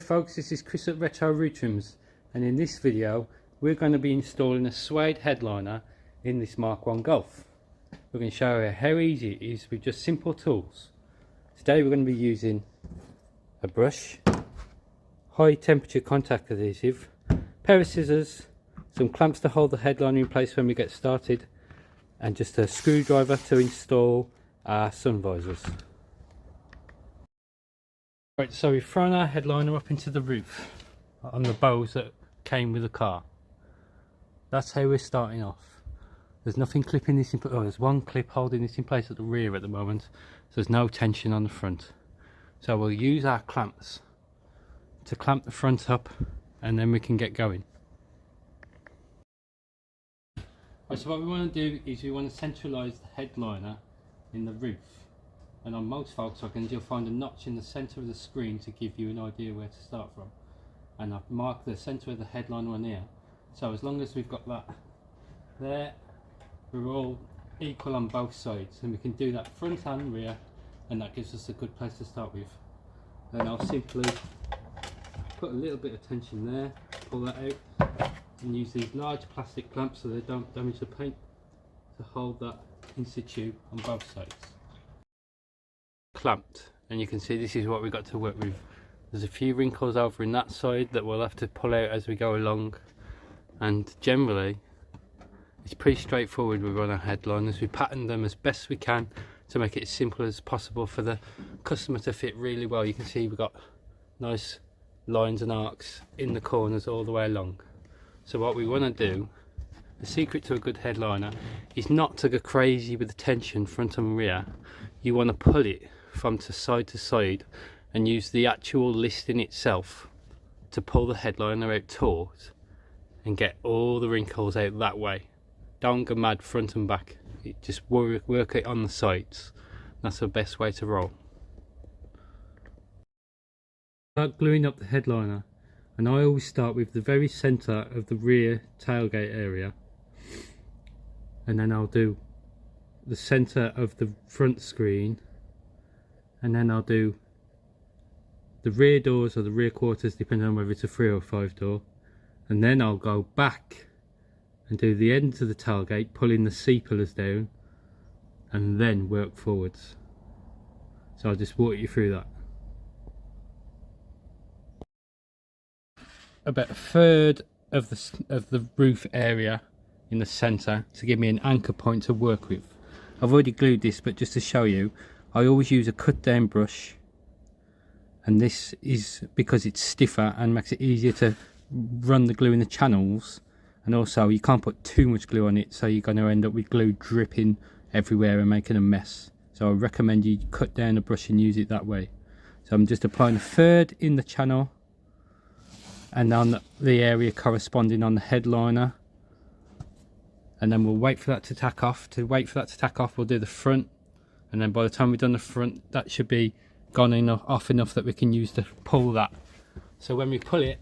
Folks, this is Chris at Retrims, and in this video we're going to be installing a suede headliner in this Mk1 Golf. We're going to show you how easy it is with just simple tools. Today we're going to be using a brush, high temperature contact adhesive, pair of scissors, some clamps to hold the headliner in place when we get started, and just a screwdriver to install our sun visors. Right, so we've thrown our headliner up into the roof on the bows that came with the car. That's how we're starting off. There's nothing clipping this in place. Oh, there's one clip holding this in place at the rear at the moment, so there's no tension on the front. So we'll use our clamps to clamp the front up, and then we can get going. Right, so what we want to do is we want to centralise the headliner in the roof. And on most Volkswagens you'll find a notch in the centre of the screen to give you an idea where to start from. And I've marked the centre of the headliner on here. So as long as we've got that there, we're all equal on both sides, and we can do that front and rear, and that gives us a good place to start with. Then I'll simply put a little bit of tension there, pull that out, and use these large plastic clamps so they don't damage the paint to hold that in situ on both sides. Clamped, and you can see this is what we've got to work with. There's a few wrinkles over in that side that we'll have to pull out as we go along, and generally it's pretty straightforward with our headliners. We pattern them as best we can to make it as simple as possible for the customer to fit really well. You can see we've got nice lines and arcs in the corners all the way along. So what we want to do, the secret to a good headliner, is not to go crazy with the tension front and rear. You want to pull it from side to side and use the actual listing itself to pull the headliner out taut and get all the wrinkles out that way. Don't go mad front and back, just work it on the sides. That's the best way to roll. Start gluing up the headliner, and I always start with the very centre of the rear tailgate area, and then I'll do the centre of the front screen, and then I'll do the rear doors or the rear quarters depending on whether it's a 3 or 5 door, and then I'll go back and do the ends of the tailgate, pulling the C-pillars down, and then work forwards. So I'll just walk you through that. About a third of the roof area in the centre to give me an anchor point to work with. I've already glued this, but just to show you, I always use a cut down brush, and this is because it's stiffer and makes it easier to run the glue in the channels, and also you can't put too much glue on it, so you're going to end up with glue dripping everywhere and making a mess. So I recommend you cut down the brush and use it that way. So I'm just applying a third in the channel and on the area corresponding on the headliner, and then we'll wait for that to tack off. To wait for that to tack off, we'll do the front, and then by the time we've done the front, that should be gone off enough that we can use to pull that. So when we pull it,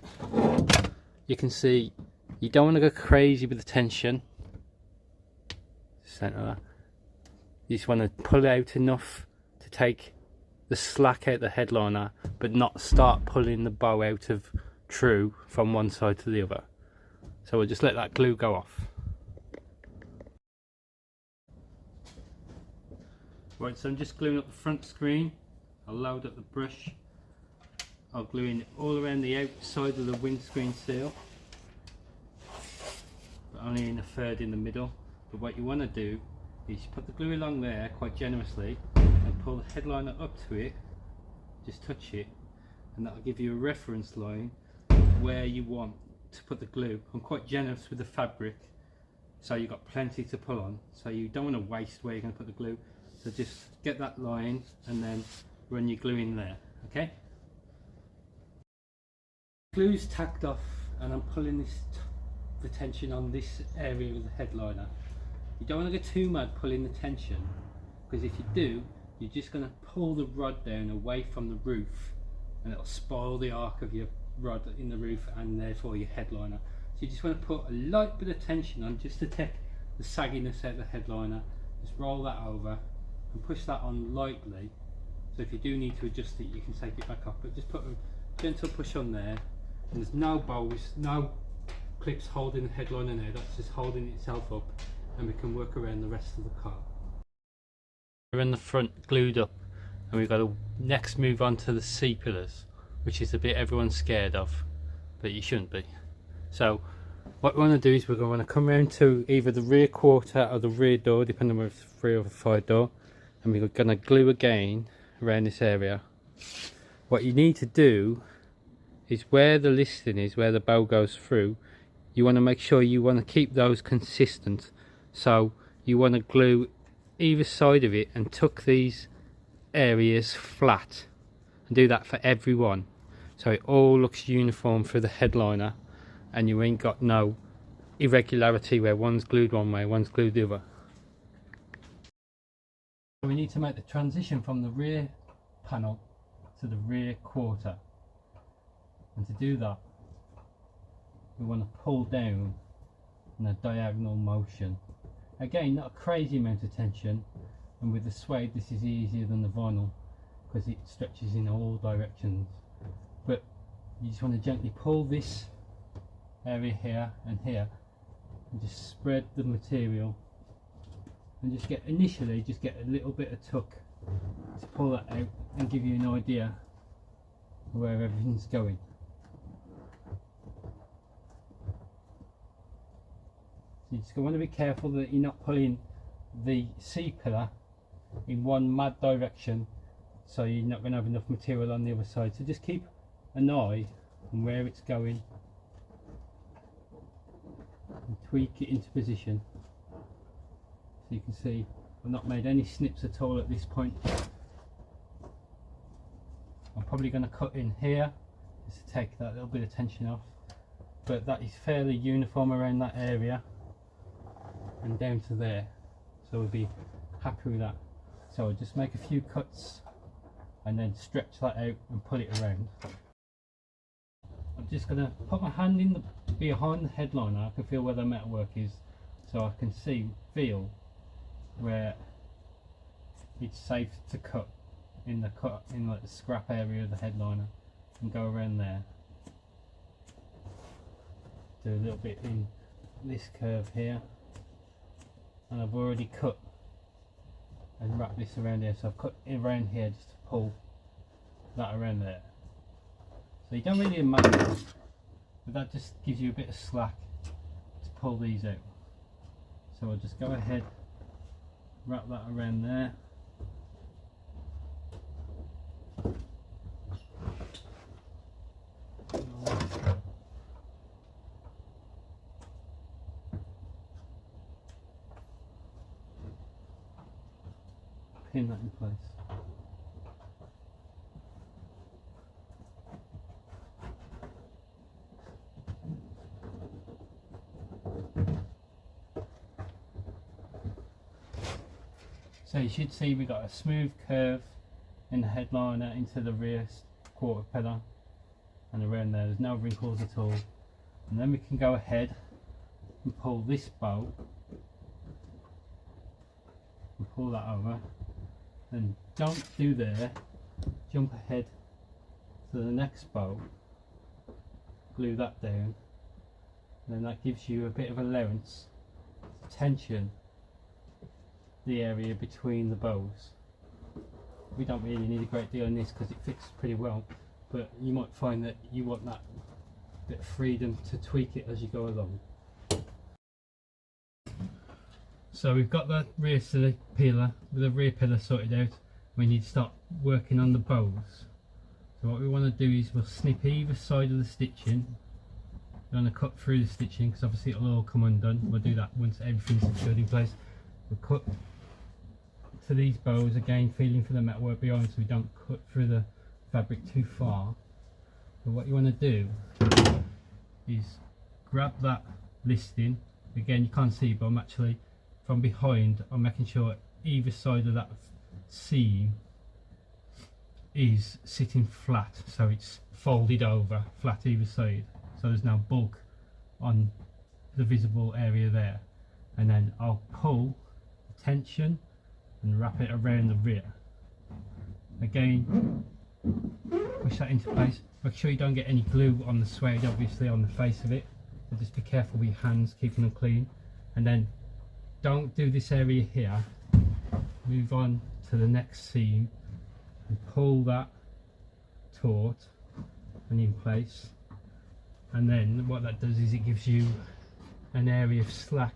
you can see you don't want to go crazy with the tension. Center that. You just want to pull out enough to take the slack out the headliner, but not start pulling the bow out of true from one side to the other. So we'll just let that glue go off. Right, so I'm just gluing up the front screen. I'll load up the brush. I'll glue in all around the outside of the windscreen seal, but only in a third in the middle. But what you want to do is put the glue along there quite generously and pull the headliner up to it, just touch it, and that'll give you a reference line where you want to put the glue. I'm quite generous with the fabric, so you've got plenty to pull on, so you don't want to waste where you're going to put the glue. So just get that line and then run your glue in there, okay? Glue's tacked off, and I'm pulling the tension on this area of the headliner. You don't want to go too mad pulling the tension, because if you do, you're just going to pull the rod down away from the roof, and it'll spoil the arc of your rod in the roof and therefore your headliner. So you just want to put a light bit of tension on just to take the sagginess out of the headliner. Just roll that over and push that on lightly, so if you do need to adjust it you can take it back off, but just put gentle push on there, and there's no bows, no clips holding the headliner now, that's just holding itself up, and we can work around the rest of the car. We're in the front glued up, and we've got to next move on to the C-pillars, which is the bit everyone's scared of, but you shouldn't be. So what we want to do is we're going to come around to either the rear quarter or the rear door, depending on whether it's a 3 or a 5 door, and we're going to glue again around this area. What you need to do is where the listing is, where the bow goes through, you want to make sure you want to keep those consistent. So you want to glue either side of it and tuck these areas flat, and do that for every one, so it all looks uniform through the headliner, and you ain't got no irregularity where one's glued one way, one's glued the other. We need to make the transition from the rear panel to the rear quarter, and to do that we want to pull down in a diagonal motion. Again, not a crazy amount of tension, and with the suede this is easier than the vinyl because it stretches in all directions. But you just want to gently pull this area here and here, and just spread the material, and just get initially just get a little bit of tuck to pull that out and give you an idea where everything's going. So you just want to be careful that you're not pulling the C-pillar in one mad direction, so you're not going to have enough material on the other side. So just keep an eye on where it's going and tweak it into position. So you can see I've not made any snips at all at this point. I'm probably going to cut in here just to take that little bit of tension off, but that is fairly uniform around that area and down to there, so we'll be happy with that. So I'll just make a few cuts and then stretch that out and pull it around. I'm just going to put my hand in behind the headliner. I can feel where the metalwork is, so I can feel where it's safe to cut in like the scrap area of the headliner, and go around there. Do a little bit in this curve here, and I've already cut and wrap this around here, so I've cut it around here just to pull that around there. So you don't really imagine, but that just gives you a bit of slack to pull these out. So I'll just go ahead, wrap that around there. Pin that in place. So you should see we got a smooth curve in the headliner into the rear quarter pillar and around there. There's no wrinkles at all. And then we can go ahead and pull this bow and pull that over. Then don't do there, jump ahead to the next bow, glue that down, and then that gives you a bit of allowance to tension the area between the bows. We don't really need a great deal in this because it fits pretty well, but you might find that you want that bit of freedom to tweak it as you go along. So we've got that rear pillar with the rear pillar sorted out. We need to start working on the bows. So what we want to do is we'll snip either side of the stitching. We're going to cut through the stitching because obviously it'll all come undone. We'll do that once everything's secured in place. We'll cut to these bows, again feeling for the metalwork behind so we don't cut through the fabric too far. But what you want to do is grab that listing. Again, you can't see, but I'm actually from behind, I'm making sure either side of that seam is sitting flat, so it's folded over flat either side, so there's no bulk on the visible area there. And then I'll pull the tension and wrap it around the rear. Again, push that into place. Make sure you don't get any glue on the suede, obviously on the face of it, but just be careful with your hands, keeping them clean. And then don't do this area here, move on to the next seam and pull that taut and in place. And then what that does is it gives you an area of slack,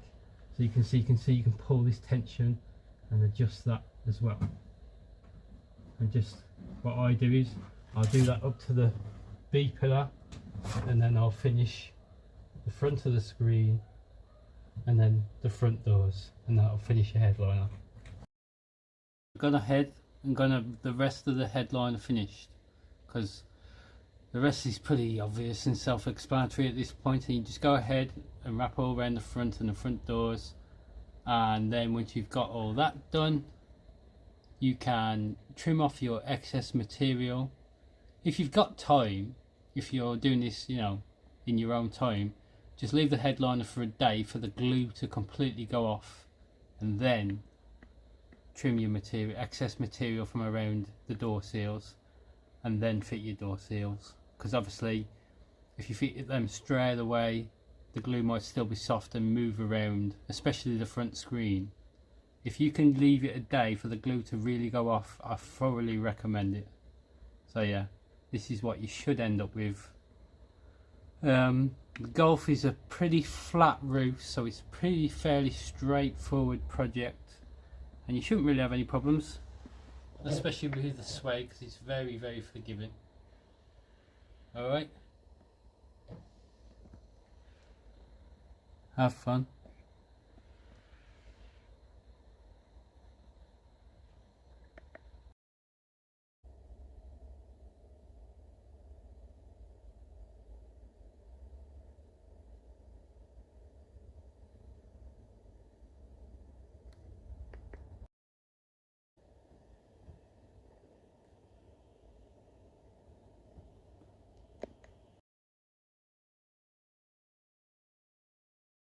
so you can pull this tension and adjust that as well. And just what I do is I'll do that up to the B pillar, and then I'll finish the front of the screen and then the front doors, and that'll finish your headliner. I've gone ahead and the rest of the headliner finished, because the rest is pretty obvious and self-explanatory at this point, and you just go ahead and wrap all around the front and the front doors. And then once you've got all that done, you can trim off your excess material. If you've got time, if you're doing this, you know, in your own time, just leave the headliner for a day for the glue to completely go off, and then trim your excess material from around the door seals, and then fit your door seals. Because obviously if you fit them straight away, the glue might still be soft and move around, especially the front screen. If you can leave it a day for the glue to really go off, I thoroughly recommend it. So yeah, this is what you should end up with. The Golf is a pretty flat roof, so it's a fairly straightforward project, and you shouldn't really have any problems, especially with the suede, because it's very, very forgiving. Alright, have fun.